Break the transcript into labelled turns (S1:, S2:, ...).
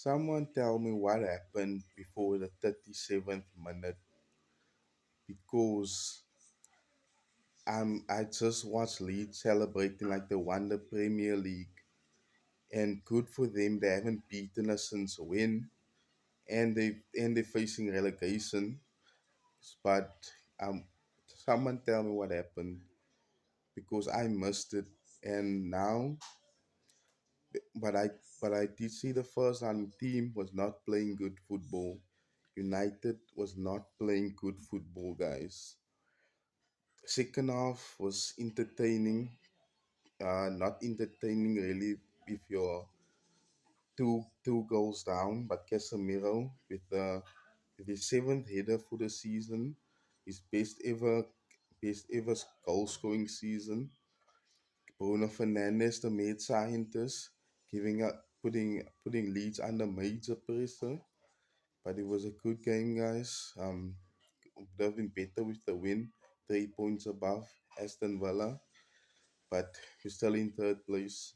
S1: Someone tell me what happened before the 37th minute because I just watched Leeds celebrating like they won the Premier League, and good for them. They haven't beaten us since when, and they're facing relegation. But um, someone tell me what happened because I missed it, and now, but I did see the first time team was not playing good football. United was not playing good football, guys. Second half was entertaining, not entertaining really if you're two goals down, but Casemiro with his seventh header for the season, his best ever goal scoring season. Bruno Fernandes, the mad scientist, giving up putting Leeds under major pressure. But it was a good game, guys. Would have been better with the win, 3 points above Aston Villa, but we're still in third place.